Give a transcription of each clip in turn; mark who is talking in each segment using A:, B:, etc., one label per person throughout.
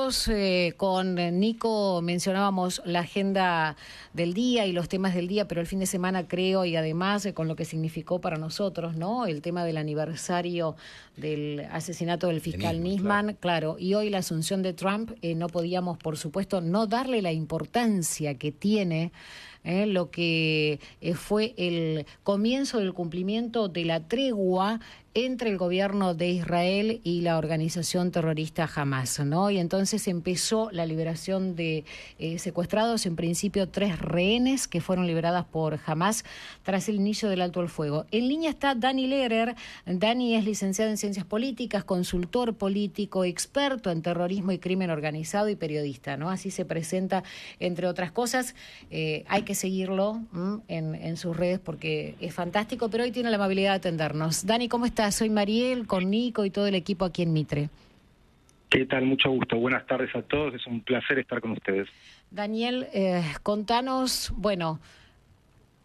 A: minutos con Nico mencionábamos la agenda del día y los temas del día, pero el fin de semana creo, y además con lo que significó para nosotros, ¿no? El tema del aniversario del asesinato del fiscal Nisman, claro, y hoy la asunción de Trump, no podíamos, por supuesto, no darle la importancia que tiene lo que fue el comienzo del cumplimiento de la tregua entre el gobierno de Israel y la organización terrorista Hamas, ¿no? Y entonces empezó la liberación de secuestrados, en principio 3 rehenes que fueron liberadas por Hamas tras el inicio del alto el fuego. En línea está Dani Lehrer. Dani es licenciado en Ciencias Políticas, consultor político, experto en terrorismo y crimen organizado y periodista, ¿no? Así se presenta, entre otras cosas. Hay que seguirlo en sus redes porque es fantástico, pero hoy tiene la amabilidad de atendernos. Dani, ¿cómo estás? Soy Mariel, con Nico y todo el equipo aquí en Mitre.
B: ¿Qué tal? Mucho gusto. Buenas tardes a todos. Es un placer estar con ustedes.
A: Daniel, contanos, bueno,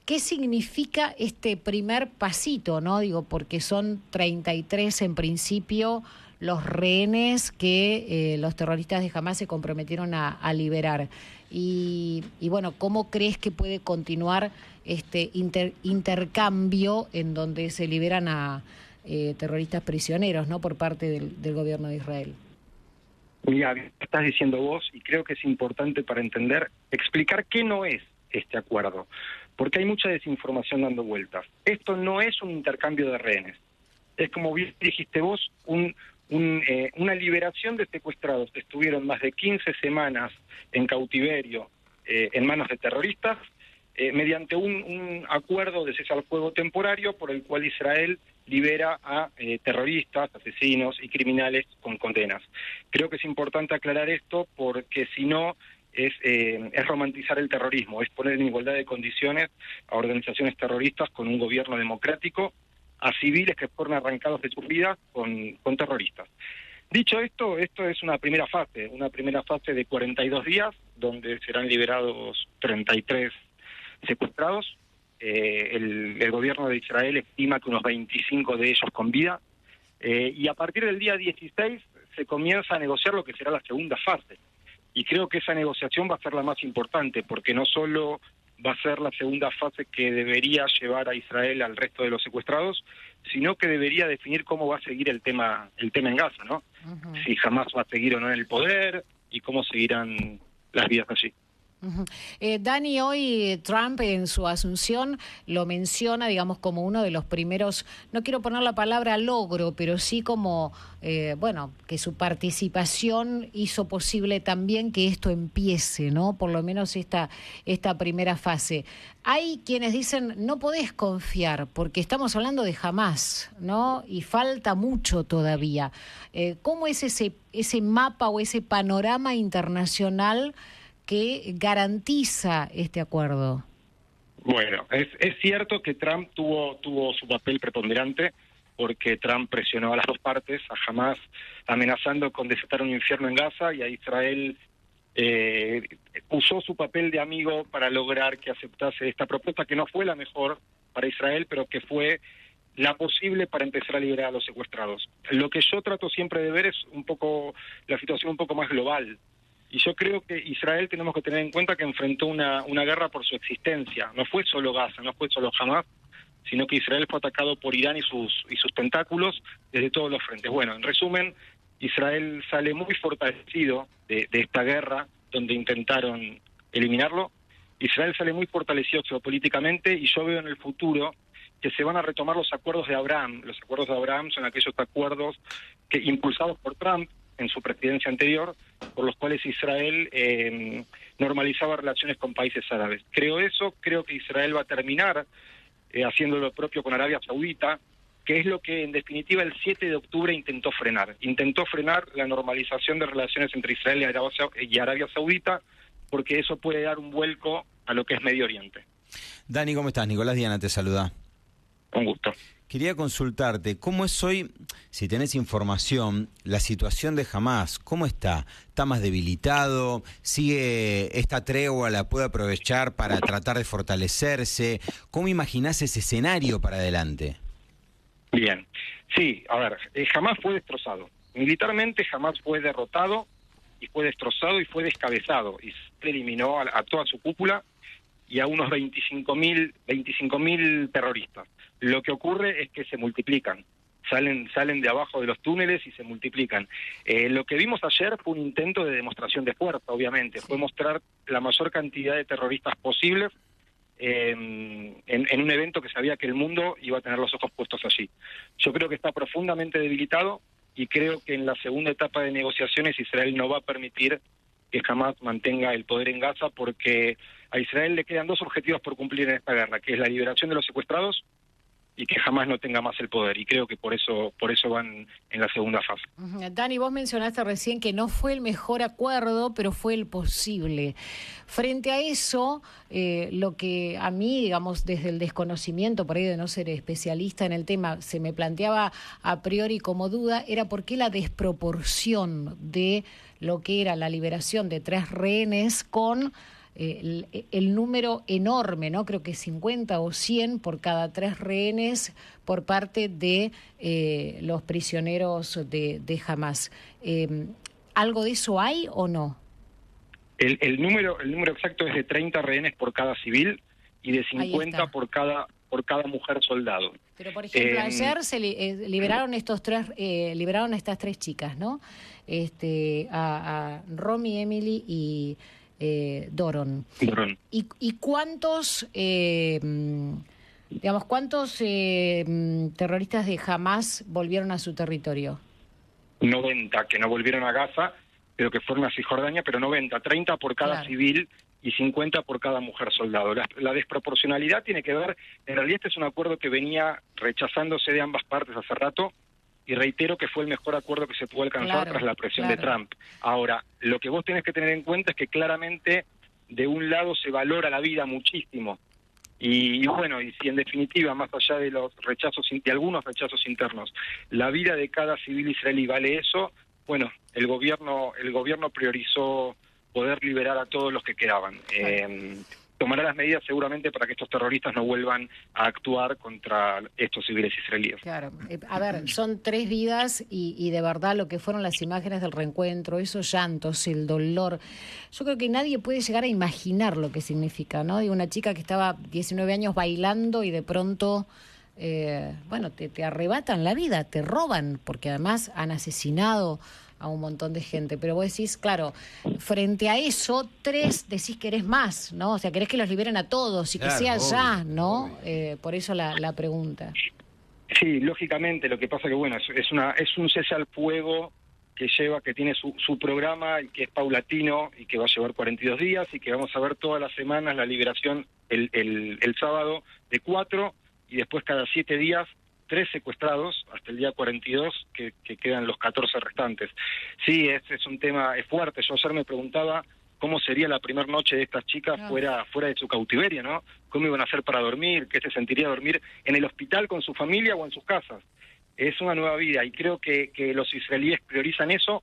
A: ¿qué significa este primer pasito, no? Digo, porque son 33 en principio los rehenes que los terroristas de Hamas se comprometieron a liberar. Y bueno, ¿cómo crees que puede continuar este intercambio en donde se liberan a terroristas prisioneros, ¿no? Por parte del gobierno de Israel?
B: Mira, estás diciendo vos, y creo que es importante para entender, explicar qué no es este acuerdo, porque hay mucha desinformación dando vueltas. Esto no es un intercambio de rehenes. Es, como bien dijiste vos, una liberación de secuestrados que estuvieron más de 15 semanas en cautiverio en manos de terroristas, mediante un acuerdo de cese al fuego temporario por el cual Israel libera a terroristas, asesinos y criminales con condenas. Creo que es importante aclarar esto porque si no es romantizar el terrorismo, es poner en igualdad de condiciones a organizaciones terroristas con un gobierno democrático, a civiles que fueron arrancados de sus vidas con terroristas. Dicho esto, esto es una primera fase de 42 días, donde serán liberados 33 secuestrados. El gobierno de Israel estima que unos 25 de ellos con vida, y a partir del día 16 se comienza a negociar lo que será la segunda fase. Y creo que esa negociación va a ser la más importante, porque no solo va a ser la segunda fase que debería llevar a Israel al resto de los secuestrados, sino que debería definir cómo va a seguir el tema en Gaza, ¿no? Uh-huh. Si Hamas va a seguir o no en el poder y cómo seguirán las vidas allí.
A: Uh-huh. Dani, hoy Trump en su asunción lo menciona, digamos, como uno de los primeros, no quiero poner la palabra logro, pero sí como, bueno, que su participación hizo posible también que esto empiece, ¿no? Por lo menos esta primera fase. Hay quienes dicen, no podés confiar, porque estamos hablando de Hamas, ¿no? Y falta mucho todavía. ¿Cómo es ese mapa o ese panorama internacional que garantiza este acuerdo?
B: Bueno, es cierto que Trump tuvo su papel preponderante, porque Trump presionó a las dos partes, a Hamas amenazando con desatar un infierno en Gaza, y a Israel usó su papel de amigo para lograr que aceptase esta propuesta, que no fue la mejor para Israel, pero que fue la posible para empezar a liberar a los secuestrados. Lo que yo trato siempre de ver es un poco la situación un poco más global. Y yo creo que Israel tenemos que tener en cuenta que enfrentó una guerra por su existencia. No fue solo Gaza, no fue solo Hamas, sino que Israel fue atacado por Irán y sus tentáculos desde todos los frentes. Bueno, en resumen, Israel sale muy fortalecido de esta guerra donde intentaron eliminarlo. Israel sale muy fortalecido geopolíticamente, y yo veo en el futuro que se van a retomar los acuerdos de Abraham. Los acuerdos de Abraham son aquellos acuerdos que impulsados por Trump en su presidencia anterior, por los cuales Israel normalizaba relaciones con países árabes. Creo que Israel va a terminar haciendo lo propio con Arabia Saudita, que es lo que en definitiva el 7 de octubre intentó frenar. Intentó frenar la normalización de relaciones entre Israel y Arabia Saudita, porque eso puede dar un vuelco a lo que es Medio Oriente.
C: Dani, ¿cómo estás? Nicolás Diana te saluda.
B: Con gusto.
C: Quería consultarte, ¿cómo es hoy, si tenés información, la situación de Hamas? ¿Cómo está? ¿Está más debilitado? ¿Sigue esta tregua, la puede aprovechar para tratar de fortalecerse? ¿Cómo imaginás ese escenario para adelante?
B: Bien, sí, a ver, Hamas fue destrozado. Militarmente Hamas fue derrotado, y fue destrozado y fue descabezado, y se eliminó a toda su cúpula y a unos 25.000 terroristas. Lo que ocurre es que se multiplican, salen de abajo de los túneles y se multiplican. Lo que vimos ayer fue un intento de demostración de fuerza, obviamente, fue mostrar la mayor cantidad de terroristas posibles en un evento que sabía que el mundo iba a tener los ojos puestos allí. Yo creo que está profundamente debilitado y creo que en la segunda etapa de negociaciones Israel no va a permitir que Hamás mantenga el poder en Gaza, porque a Israel le quedan dos objetivos por cumplir en esta guerra, que es la liberación de los secuestrados y que jamás no tenga más el poder, y creo que por eso van en la segunda fase.
A: Dani, vos mencionaste recién que no fue el mejor acuerdo, pero fue el posible. Frente a eso, lo que a mí, digamos, desde el desconocimiento, por ahí de no ser especialista en el tema, se me planteaba a priori como duda, era por qué la desproporción de lo que era la liberación de 3 rehenes con el número enorme, ¿no? Creo que 50 o 100 por cada 3 rehenes por parte de los prisioneros de Hamás. ¿Algo de eso hay o no?
B: El número exacto es de 30 rehenes por cada civil y de 50 por cada mujer soldado.
A: Pero por ejemplo, ayer se liberaron estas 3 chicas, ¿no? A Romy, Emily y Doron. ¿Y cuántos cuántos terroristas de Hamás volvieron a su territorio?
B: 90 que no volvieron a Gaza, pero que fueron a Cisjordania, pero 90, 30 por cada civil y 50 por cada mujer soldado. La desproporcionalidad tiene que ver, en realidad este es un acuerdo que venía rechazándose de ambas partes hace rato, y reitero que fue el mejor acuerdo que se pudo alcanzar tras la presión de Trump. Ahora, lo que vos tenés que tener en cuenta es que claramente de un lado se valora la vida muchísimo, y bueno, y si en definitiva, más allá de los rechazos, de algunos rechazos internos, la vida de cada civil israelí vale eso, bueno, el gobierno priorizó poder liberar a todos los que quedaban. Tomará las medidas seguramente para que estos terroristas no vuelvan a actuar contra estos civiles israelíes.
A: Claro. A ver, son 3 vidas y de verdad lo que fueron las imágenes del reencuentro, esos llantos, el dolor. Yo creo que nadie puede llegar a imaginar lo que significa, ¿no? De una chica que estaba 19 años bailando y de pronto, te arrebatan la vida, te roban, porque además han asesinado a un montón de gente, pero vos decís, claro, frente a eso, 3 decís que eres más, ¿no? O sea, querés que los liberen a todos y que sea ya, ¿no? Por eso la pregunta.
B: Sí, lógicamente, lo que pasa que, bueno, es un cese al fuego que tiene su programa y que es paulatino y que va a llevar 42 días y que vamos a ver todas las semanas la liberación el sábado de 4 y después cada 7 días 3 secuestrados hasta el día 42 que quedan los 14 restantes. Sí, es un tema, es fuerte. Yo ayer me preguntaba cómo sería la primera noche de estas chicas fuera de su cautiverio, ¿no? ¿Cómo iban a hacer para dormir? ¿Qué se sentiría dormir en el hospital con su familia o en sus casas? Es una nueva vida y creo que los israelíes priorizan eso,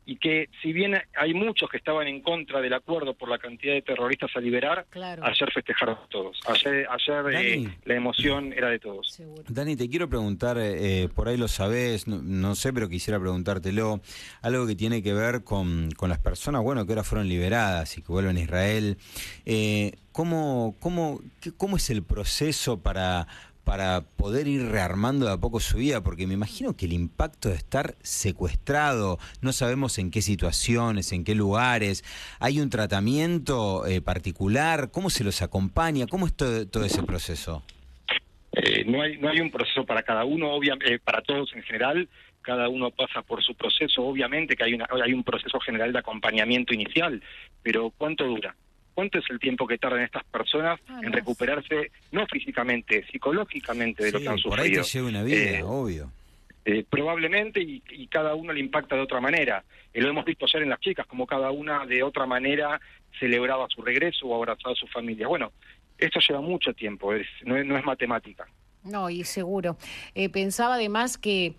B: y que si bien hay muchos que estaban en contra del acuerdo por la cantidad de terroristas a liberar, ayer festejaron todos. Ayer la emoción era de todos.
A: Seguro.
C: Dani, te quiero preguntar, por ahí lo sabés, no sé, pero quisiera preguntártelo, algo que tiene que ver con las personas, bueno, que ahora fueron liberadas y que vuelven a Israel. ¿Cómo es el proceso para poder ir rearmando de a poco su vida? Porque me imagino que el impacto de estar secuestrado, no sabemos en qué situaciones, en qué lugares, ¿hay un tratamiento particular? ¿Cómo se los acompaña? ¿Cómo es todo ese proceso?
B: No hay un proceso para cada uno, para todos en general. Cada uno pasa por su proceso. Obviamente que hay un proceso general de acompañamiento inicial, pero ¿cuánto dura? ¿Cuánto es el tiempo que tardan estas personas en recuperarse, no físicamente, psicológicamente de lo que han sufrido?
C: Por ahí te lleva una vida, obvio.
B: Probablemente, y cada uno le impacta de otra manera. Lo hemos visto ayer en las chicas, como cada una de otra manera celebraba su regreso o abrazaba a su familia. Bueno, esto lleva mucho tiempo, no es matemática.
A: No, y seguro. Pensaba además que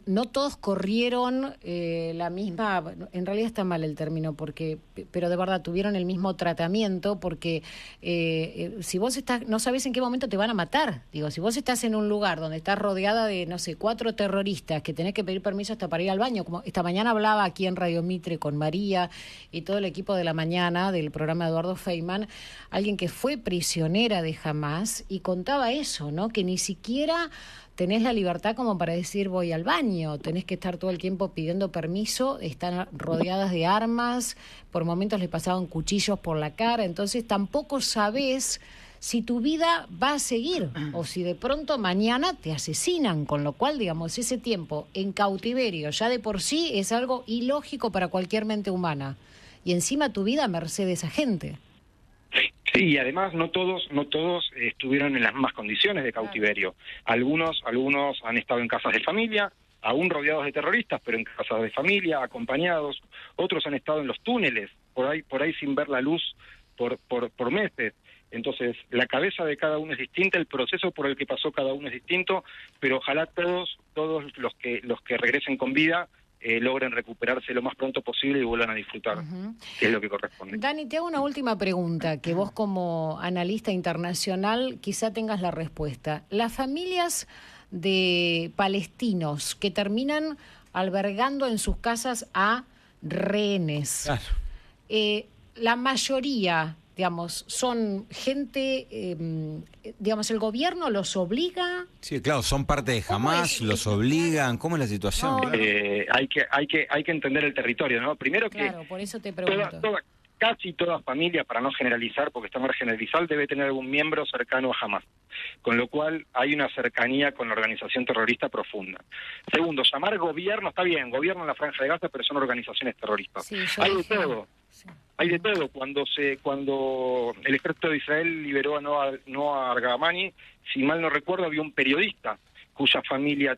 A: no todos corrieron la misma, en realidad está mal el término, pero de verdad tuvieron el mismo tratamiento, porque si vos estás, no sabés en qué momento te van a matar. Digo, si vos estás en un lugar donde estás rodeada de, no sé, 4 terroristas, que tenés que pedir permiso hasta para ir al baño, como esta mañana hablaba aquí en Radio Mitre con María y todo el equipo de la mañana del programa de Eduardo Feynman, alguien que fue prisionera de Hamás, y contaba eso, ¿no? Que ni siquiera tenés la libertad como para decir voy al baño, tenés que estar todo el tiempo pidiendo permiso, están rodeadas de armas, por momentos les pasaban cuchillos por la cara, entonces tampoco sabés si tu vida va a seguir o si de pronto mañana te asesinan, con lo cual, digamos, ese tiempo en cautiverio ya de por sí es algo ilógico para cualquier mente humana, y encima tu vida a merced de esa gente.
B: Sí, y además no todos estuvieron en las mismas condiciones de cautiverio. Algunos han estado en casas de familia, aún rodeados de terroristas, pero en casas de familia, acompañados. Otros han estado en los túneles, por ahí sin ver la luz por meses. Entonces, la cabeza de cada uno es distinta, el proceso por el que pasó cada uno es distinto, pero ojalá todos los que regresen con vida logren recuperarse lo más pronto posible y vuelvan a disfrutar, que es lo que corresponde.
A: Dani, te hago una última pregunta, que vos como analista internacional quizá tengas la respuesta. Las familias de palestinos que terminan albergando en sus casas a rehenes,
C: Claro.
A: La mayoría, digamos, son gente, digamos, el gobierno los obliga.
C: Sí, claro, son parte de Hamás, los obligan. ¿Cómo es la situación?
A: No,
B: Hay que entender el territorio, ¿no? Primero
A: claro,
B: que
A: por eso te pregunto.
B: casi toda familia, para no generalizar, porque está mal generalizar, debe tener algún miembro cercano a Hamás. Con lo cual hay una cercanía con la organización terrorista profunda. Segundo, llamar gobierno, está bien, gobierno en la Franja de Gaza, pero son organizaciones terroristas.
A: Sí,
B: Hay de todo. Sí. Hay de todo. Cuando el ejército de Israel liberó a Noa Argamani, si mal no recuerdo, había un periodista cuya familia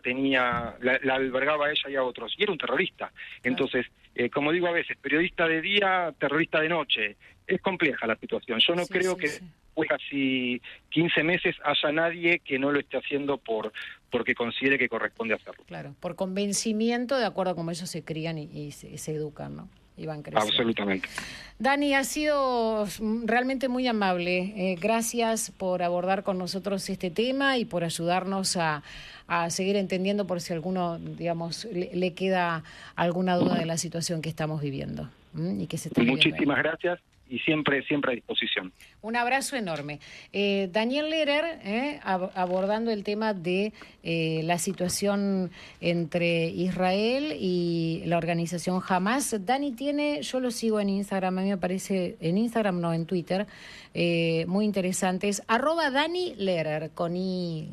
B: la albergaba a ella y a otros, y era un terrorista. Entonces, como digo a veces, periodista de día, terrorista de noche. Es compleja la situación. Yo no creo que después de casi 15 meses haya nadie que no lo esté haciendo porque considere que corresponde hacerlo.
A: Claro, por convencimiento, de acuerdo a cómo ellos se crían y se educan, ¿no? Y van creciendo.
B: Absolutamente.
A: Dani, ha sido realmente muy amable. Gracias por abordar con nosotros este tema y por ayudarnos a seguir entendiendo, por si alguno, digamos, le queda alguna duda de la situación que estamos viviendo y que se está viviendo.
B: Muchísimas gracias. Y siempre a disposición.
A: Un abrazo enorme. Daniel Lehrer, abordando el tema de la situación entre Israel y la organización Hamás. Dani yo lo sigo en Instagram, a mí me parece, en Instagram no, en Twitter, muy interesante. Es @Dani Lehrer, con I.